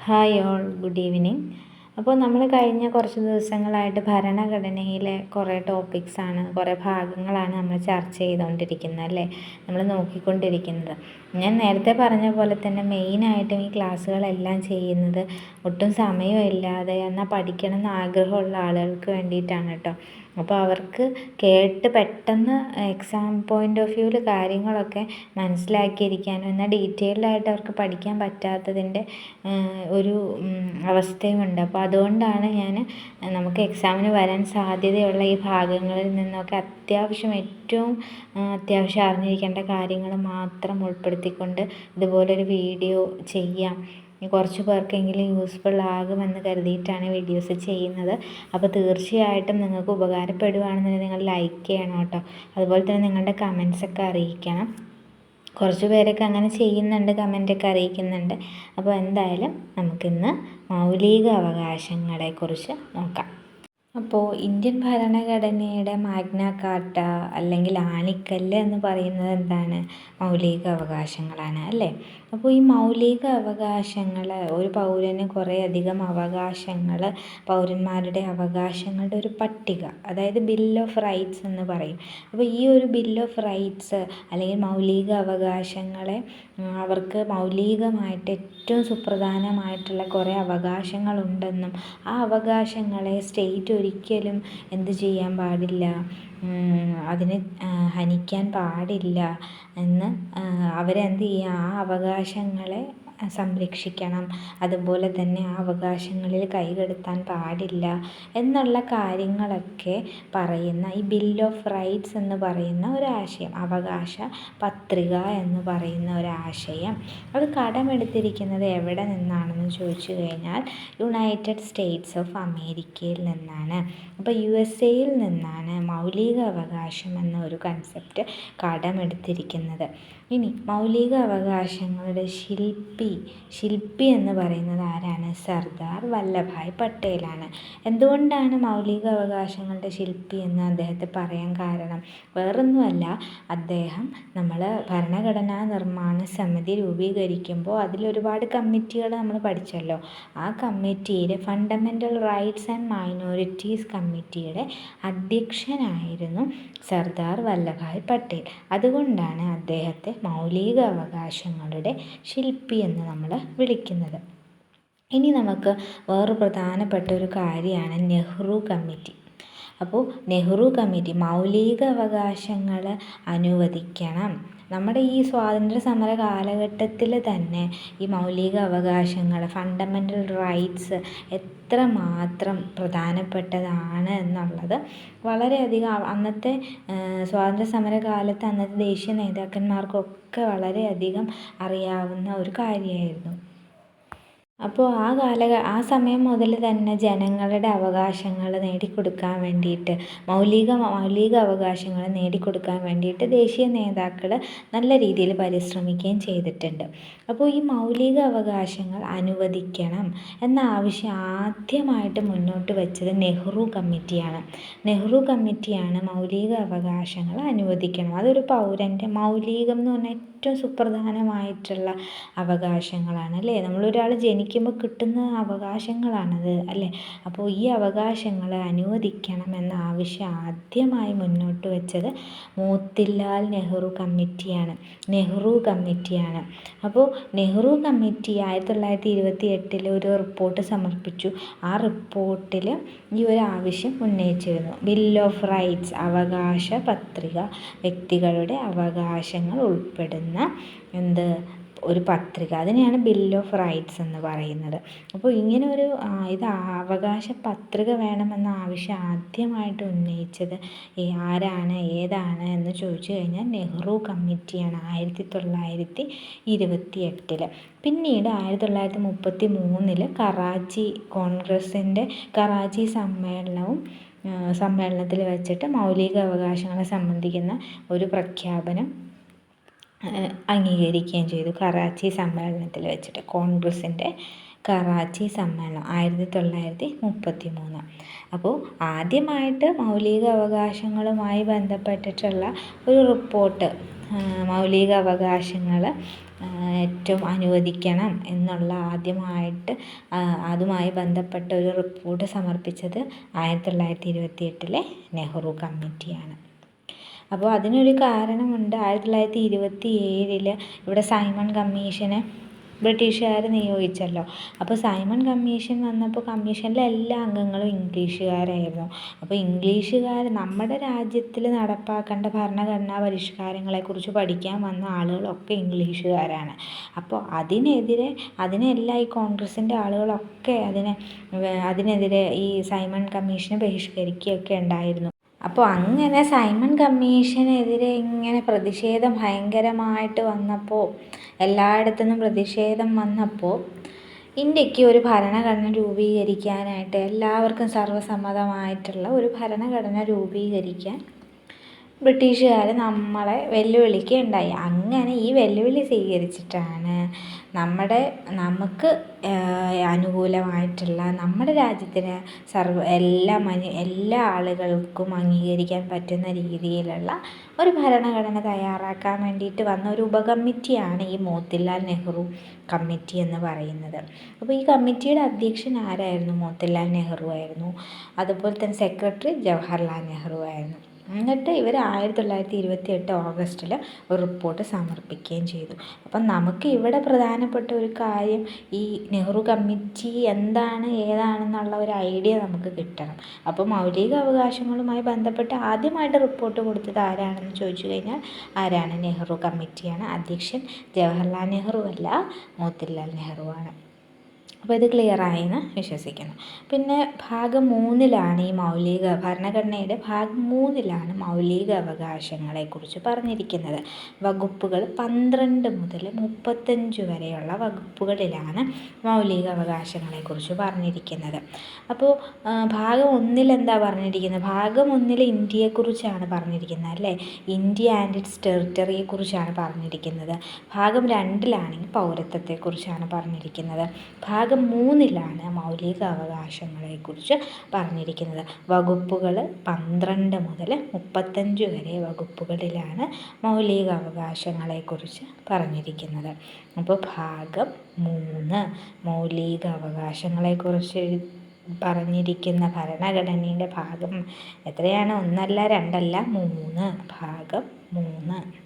Hi all, good evening. അപ്പോൾ നമ്മൾ കഴിഞ്ഞ കുറച്ച് ദിവസങ്ങളായിട്ട് ഭരണഘടനയിലെ കുറേ ടോപ്പിക്സാണ്, കുറേ ഭാഗങ്ങളാണ് നമ്മൾ ചർച്ച ചെയ്തുകൊണ്ടിരിക്കുന്നത് അല്ലേ, നമ്മൾ നോക്കിക്കൊണ്ടിരിക്കുന്നത്. ഞാൻ നേരത്തെ പറഞ്ഞ പോലെ തന്നെ മെയിനായിട്ടും ഈ ക്ലാസ്സുകളെല്ലാം ചെയ്യുന്നത് ഒട്ടും സമയമില്ലാതെ എന്നാൽ പഠിക്കണം എന്ന് ആഗ്രഹമുള്ള ആളുകൾക്ക് വേണ്ടിയിട്ടാണ് കേട്ടോ. അപ്പോൾ അവർക്ക് കേട്ട് പെട്ടെന്ന് എക്സാം പോയിൻ്റ് ഓഫ് വ്യൂവിൽ കാര്യങ്ങളൊക്കെ മനസ്സിലാക്കിയിരിക്കാനും എന്നാൽ ഡീറ്റെയിൽഡായിട്ട് അവർക്ക് പഠിക്കാൻ പറ്റാത്തതിൻ്റെ ഒരു അവസ്ഥയുമുണ്ട്. അപ്പോൾ അതുകൊണ്ടാണ് ഞാൻ നമുക്ക് എക്സാമിന് വരാൻ സാധ്യതയുള്ള ഈ ഭാഗങ്ങളിൽ നിന്നൊക്കെ ഏറ്റവും അത്യാവശ്യം അറിഞ്ഞിരിക്കേണ്ട കാര്യങ്ങൾ മാത്രം ഉൾപ്പെടുത്തിക്കൊണ്ട് ഇതുപോലൊരു വീഡിയോ ചെയ്യാം, കുറച്ച് പേർക്കെങ്കിലും യൂസ്ഫുൾ ആകുമെന്ന് കരുതിയിട്ടാണ് വീഡിയോസ് ചെയ്യുന്നത്. അപ്പോൾ തീർച്ചയായിട്ടും നിങ്ങൾക്ക് ഉപകാരപ്പെടുകയാണെന്നുണ്ടെങ്കിൽ നിങ്ങൾ ലൈക്ക് ചെയ്യണം കേട്ടോ. അതുപോലെ തന്നെ നിങ്ങളുടെ കമൻസൊക്കെ അറിയിക്കണം. കുറച്ച് പേരൊക്കെ അങ്ങനെ ചെയ്യുന്നുണ്ട്, കമൻറ്റൊക്കെ അറിയിക്കുന്നുണ്ട്. അപ്പോൾ എന്തായാലും നമുക്കിന്ന് മൗലിക അവകാശങ്ങളെക്കുറിച്ച് നോക്കാം. അപ്പോൾ ഇന്ത്യൻ ഭരണഘടനയുടെ മാഗ്ന കാർട്ട അല്ലെങ്കിൽ ആണിക്കല്ല് എന്ന് പറയുന്നത് എന്താണ്? മൗലിക അവകാശങ്ങളാണ് അല്ലേ. അപ്പോൾ ഈ മൗലിക അവകാശങ്ങൾ, ഒരു പൗരന് കുറേയധികം അവകാശങ്ങൾ, പൗരന്മാരുടെ അവകാശങ്ങളുടെ ഒരു പട്ടിക, അതായത് ബിൽ ഓഫ് റൈറ്റ്സ് എന്ന് പറയും. അപ്പോൾ ഈ ഒരു ബിൽ ഓഫ് റൈറ്റ്സ് അല്ലെങ്കിൽ മൗലിക അവകാശങ്ങളെ അവർക്ക് മൗലികമായിട്ട് ഏറ്റവും സുപ്രധാനമായിട്ടുള്ള കുറേ അവകാശങ്ങളുണ്ടെന്നും ആ അവകാശങ്ങളെ സ്റ്റേറ്റ് ഒരിക്കലും എന്ത് ചെയ്യാൻ പാടില്ല, അതിനെ ഹനിക്കാൻ പാടില്ല എന്ന് അവരെന്ത് ചെയ്യുക, ആ അവകാശങ്ങളെ സംരക്ഷിക്കണം. അതുപോലെ തന്നെ ആ അവകാശങ്ങളിൽ കൈകടത്താൻ പാടില്ല എന്നുള്ള കാര്യങ്ങളൊക്കെ പറയുന്ന ഈ ബിൽ ഓഫ് റൈറ്റ്സ് എന്ന് പറയുന്ന ഒരാശയം, അവകാശ പത്രിക എന്ന് പറയുന്ന ഒരാശയം, അത് കടമെടുത്തിരിക്കുന്നത് എവിടെ നിന്നാണെന്ന് ചോദിച്ചു കഴിഞ്ഞാൽ യുണൈറ്റഡ് സ്റ്റേറ്റ്സ് ഓഫ് അമേരിക്കയിൽ നിന്നാണ്. അപ്പോൾ USA-യിൽ നിന്നാണ് മൗലിക അവകാശം എന്ന ഒരു കൺസെപ്റ്റ് കടമെടുത്തിരിക്കുന്നത്. ഇനി മൗലിക അവകാശങ്ങളുടെ ശില്പി എന്ന് പറയുന്നത് ആരാണ്? സർദാർ വല്ലഭായ് പട്ടേലാണ്. എന്തുകൊണ്ടാണ് മൗലിക അവകാശങ്ങളുടെ ശില്പി എന്ന് അദ്ദേഹത്തെ പറയാൻ കാരണം? വേറൊന്നുമല്ല, അദ്ദേഹം നമ്മൾ ഭരണഘടനാ നിർമ്മാണ സമിതി രൂപീകരിക്കുമ്പോൾ അതിലൊരുപാട് കമ്മിറ്റികൾ നമ്മൾ പഠിച്ചല്ലോ. ആ കമ്മിറ്റിയിൽ ഫണ്ടമെൻ്റൽ റൈറ്റ്സ് ആൻഡ് മൈനോറിറ്റീസ് കമ്മിറ്റിയുടെ അധ്യക്ഷനായിരുന്നു സർദാർ വല്ലഭായ് പട്ടേൽ. അതുകൊണ്ടാണ് അദ്ദേഹത്തെ മൗലിക അവകാശങ്ങളുടെ ശില്പി എന്ന് നമ്മൾ വിളിക്കുന്നത്. ഇനി നമുക്ക് വേറെ പ്രധാനപ്പെട്ട ഒരു കാര്യമാണ് നെഹ്റു കമ്മിറ്റി. അപ്പോൾ നെഹ്റു കമ്മിറ്റി മൗലിക അവകാശങ്ങൾ അനുവദിക്കണം. നമ്മുടെ ഈ സ്വാതന്ത്ര്യ സമര കാലഘട്ടത്തിൽ തന്നെ ഈ മൗലിക അവകാശങ്ങൾ, ഫണ്ടമെൻ്റൽ റൈറ്റ്സ് എത്രമാത്രം പ്രധാനപ്പെട്ടതാണ് എന്നുള്ളത് വളരെയധികം അന്നത്തെ സ്വാതന്ത്ര്യ സമര കാലത്ത് അന്നത്തെ ദേശീയ നേതാക്കന്മാർക്കൊക്കെ വളരെയധികം അറിയാവുന്ന ഒരു കാര്യമായിരുന്നു. അപ്പോൾ ആ സമയം മുതൽ തന്നെ ജനങ്ങളുടെ അവകാശങ്ങൾ നേടിക്കൊടുക്കാൻ വേണ്ടിയിട്ട്, മൗലിക അവകാശങ്ങൾ നേടിക്കൊടുക്കാൻ വേണ്ടിയിട്ട് ദേശീയ നേതാക്കൾ നല്ല രീതിയിൽ പരിശ്രമിക്കുകയും ചെയ്തിട്ടുണ്ട്. അപ്പോൾ ഈ മൗലിക അവകാശങ്ങൾ അനുവദിക്കണം എന്ന ആവശ്യം ആദ്യമായിട്ട് മുന്നോട്ട് വെച്ചത് നെഹ്റു കമ്മിറ്റിയാണ്. നെഹ്റു കമ്മിറ്റിയാണ് മൗലിക അവകാശങ്ങൾ അനുവദിക്കണം. അതൊരു പൗരൻ്റെ മൗലികം എന്ന് പറഞ്ഞാൽ ഏറ്റവും സുപ്രധാനമായിട്ടുള്ള അവകാശങ്ങളാണ് അല്ലേ. നമ്മളൊരാൾ ജനിക്കുമ്പോൾ കിട്ടുന്ന അവകാശങ്ങളാണത് അല്ലേ. അപ്പോൾ ഈ അവകാശങ്ങൾ അനുവദിക്കണം എന്ന ആവശ്യം ആദ്യമായി മുന്നോട്ട് വെച്ചത് മോത്തിലാൽ നെഹ്റു കമ്മിറ്റിയാണ്. അപ്പോൾ നെഹ്റു കമ്മിറ്റി 1928 ഒരു റിപ്പോർട്ട് സമർപ്പിച്ചു. ആ റിപ്പോർട്ടിൽ ഈ ഒരു ആവശ്യം ഉന്നയിച്ചിരുന്നു. ബിൽ ഓഫ് റൈറ്റ്സ്, അവകാശ പത്രിക, വ്യക്തികളുടെ അവകാശങ്ങൾ ഉൾപ്പെടുന്ന ഒരു പത്രിക, അതിനെയാണ് ബിൽ ഓഫ് റൈറ്റ്സ് എന്ന് പറയുന്നത്. അപ്പോൾ ഇങ്ങനെ ഒരു അവകാശ പത്രിക വേണമെന്ന ആവശ്യം ആദ്യമായിട്ട് ഉന്നയിച്ചത് ഏതാണ് എന്ന് ചോദിച്ചു കഴിഞ്ഞാൽ നെഹ്റു കമ്മിറ്റിയാണ് 1928. പിന്നീട് 1933 കറാച്ചി കോൺഗ്രസിൻ്റെ കറാച്ചി സമ്മേളനത്തിൽ വെച്ചിട്ട് മൗലിക അവകാശങ്ങളെ സംബന്ധിക്കുന്ന ഒരു പ്രഖ്യാപനം അംഗീകരിക്കുകയും ചെയ്തു. കറാച്ചി സമ്മേളനത്തിൽ വെച്ചിട്ട്, കോൺഗ്രസിൻ്റെ കറാച്ചി സമ്മേളനം 1933. അപ്പോൾ ആദ്യമായിട്ട് മൗലിക അവകാശങ്ങളുമായി ബന്ധപ്പെട്ടിട്ടുള്ള ഒരു റിപ്പോർട്ട് മൗലിക അവകാശങ്ങൾ ഏറ്റവും അനുവദിക്കണം എന്നുള്ള ആദ്യമായിട്ട് അതുമായി ബന്ധപ്പെട്ട ഒരു റിപ്പോർട്ട് സമർപ്പിച്ചത് 1928 നെഹ്റു കമ്മിറ്റിയാണ്. അപ്പോൾ അതിനൊരു കാരണമുണ്ട്. 1927 ഇവിടെ സൈമൺ കമ്മീഷനെ ബ്രിട്ടീഷുകാർ നിയോഗിച്ചല്ലോ. അപ്പോൾ സൈമൺ കമ്മീഷൻ വന്നപ്പോൾ കമ്മീഷനിലെ എല്ലാ അംഗങ്ങളും ഇംഗ്ലീഷുകാരായിരുന്നു. അപ്പോൾ ഇംഗ്ലീഷുകാർ നമ്മുടെ രാജ്യത്തിൽ നടപ്പാക്കേണ്ട ഭരണഘടനാ പരിഷ്കാരങ്ങളെക്കുറിച്ച് പഠിക്കാൻ വന്ന ആളുകളൊക്കെ ഇംഗ്ലീഷുകാരാണ്. അപ്പോൾ അതിനെല്ലാം ഈ കോൺഗ്രസിൻ്റെ ആളുകളൊക്കെ അതിനെതിരെ ഈ സൈമൺ കമ്മീഷനെ ബഹിഷ്കരിക്കുകയൊക്കെ ഉണ്ടായിരുന്നു. അപ്പോൾ അങ്ങനെ സൈമൺ കമ്മീഷനെതിരെ ഇങ്ങനെ പ്രതിഷേധം ഭയങ്കരമായിട്ട് വന്നപ്പോൾ, എല്ലായിടത്തുനിന്നും പ്രതിഷേധം വന്നപ്പോൾ ഇന്ത്യക്ക് ഒരു ഭരണഘടന രൂപീകരിക്കാനായിട്ട് എല്ലാവർക്കും സർവ്വസമ്മതമായിട്ടുള്ള ഒരു ഭരണഘടന രൂപീകരിക്കാൻ ബ്രിട്ടീഷുകാർ നമ്മളെ വെല്ലുവിളിക്കുകയുണ്ടായി. അങ്ങനെ ഈ വെല്ലുവിളി സ്വീകരിച്ചിട്ടാണ് നമുക്ക് അനുകൂലമായിട്ടുള്ള നമ്മുടെ രാജ്യത്തിന് എല്ലാ ആളുകൾക്കും അംഗീകരിക്കാൻ പറ്റുന്ന രീതിയിലുള്ള ഒരു ഭരണഘടന തയ്യാറാക്കാൻ വേണ്ടിയിട്ട് വന്ന ഒരു ഉപകമ്മിറ്റിയാണ് ഈ മോത്തിലാൽ നെഹ്റു കമ്മിറ്റി എന്ന് പറയുന്നത്. അപ്പോൾ ഈ കമ്മിറ്റിയുടെ അധ്യക്ഷൻ ആരായിരുന്നു? മോത്തിലാൽ നെഹ്റു ആയിരുന്നു. അതുപോലെ തന്നെ സെക്രട്ടറി ജവഹർലാൽ നെഹ്റു ആയിരുന്നു. എന്നിട്ട് ഇവർ 1928 ഓഗസ്റ്റിൽ ഒരു റിപ്പോർട്ട് സമർപ്പിക്കുകയും ചെയ്തു. അപ്പം നമുക്ക് ഇവിടെ പ്രധാനപ്പെട്ട ഒരു കാര്യം, ഈ നെഹ്റു കമ്മിറ്റി ഏതാണെന്നുള്ള ഒരു ഐഡിയ നമുക്ക് കിട്ടണം. അപ്പോൾ മൗലിക അവകാശങ്ങളുമായി ബന്ധപ്പെട്ട് ആദ്യമായിട്ട് റിപ്പോർട്ട് കൊടുത്തത് ആരാണെന്ന് ചോദിച്ചു കഴിഞ്ഞാൽ ആരാണ്? നെഹ്റു കമ്മിറ്റിയാണ്. അധ്യക്ഷൻ ജവഹർലാൽ നെഹ്റു അല്ല, മോത്തിലാൽ നെഹ്റു ആണ്. അപ്പോൾ ഇത് ക്ലിയറായെന്ന് വിശ്വസിക്കുന്നു. പിന്നെ ഭാഗം 3 ഈ ഭരണഘടനയുടെ ഭാഗം 3 മൗലിക അവകാശങ്ങളെക്കുറിച്ച് പറഞ്ഞിരിക്കുന്നത്. വകുപ്പുകൾ 12 മുതൽ 35 വരെയുള്ള വകുപ്പുകളിലാണ് മൗലിക അവകാശങ്ങളെക്കുറിച്ച് പറഞ്ഞിരിക്കുന്നത്. അപ്പോൾ ഭാഗം 1 എന്താ പറഞ്ഞിരിക്കുന്നത്? ഭാഗം 1 ഇന്ത്യയെക്കുറിച്ചാണ് പറഞ്ഞിരിക്കുന്നത് അല്ലേ? ഇന്ത്യ ആൻഡ് ഇറ്റ്സ് ടെറിട്ടറിയെക്കുറിച്ചാണ് പറഞ്ഞിരിക്കുന്നത്. ഭാഗം 2 പൗരത്വത്തെക്കുറിച്ചാണ് പറഞ്ഞിരിക്കുന്നത്. ഭാഗം 3 മൗലിക അവകാശങ്ങളെക്കുറിച്ച് പറഞ്ഞിരിക്കുന്നത്. വകുപ്പുകൾ 12 മുതൽ 35 വരെ വകുപ്പുകളിലാണ് മൗലിക അവകാശങ്ങളെക്കുറിച്ച് പറഞ്ഞിരിക്കുന്നത്. അപ്പോൾ ഭാഗം 3 മൗലിക അവകാശങ്ങളെക്കുറിച്ച് പറഞ്ഞിരിക്കുന്ന ഭരണഘടനയുടെ ഭാഗം എത്രയാണ്? 1 അല്ല 2 അല്ല 3. ഭാഗം 3.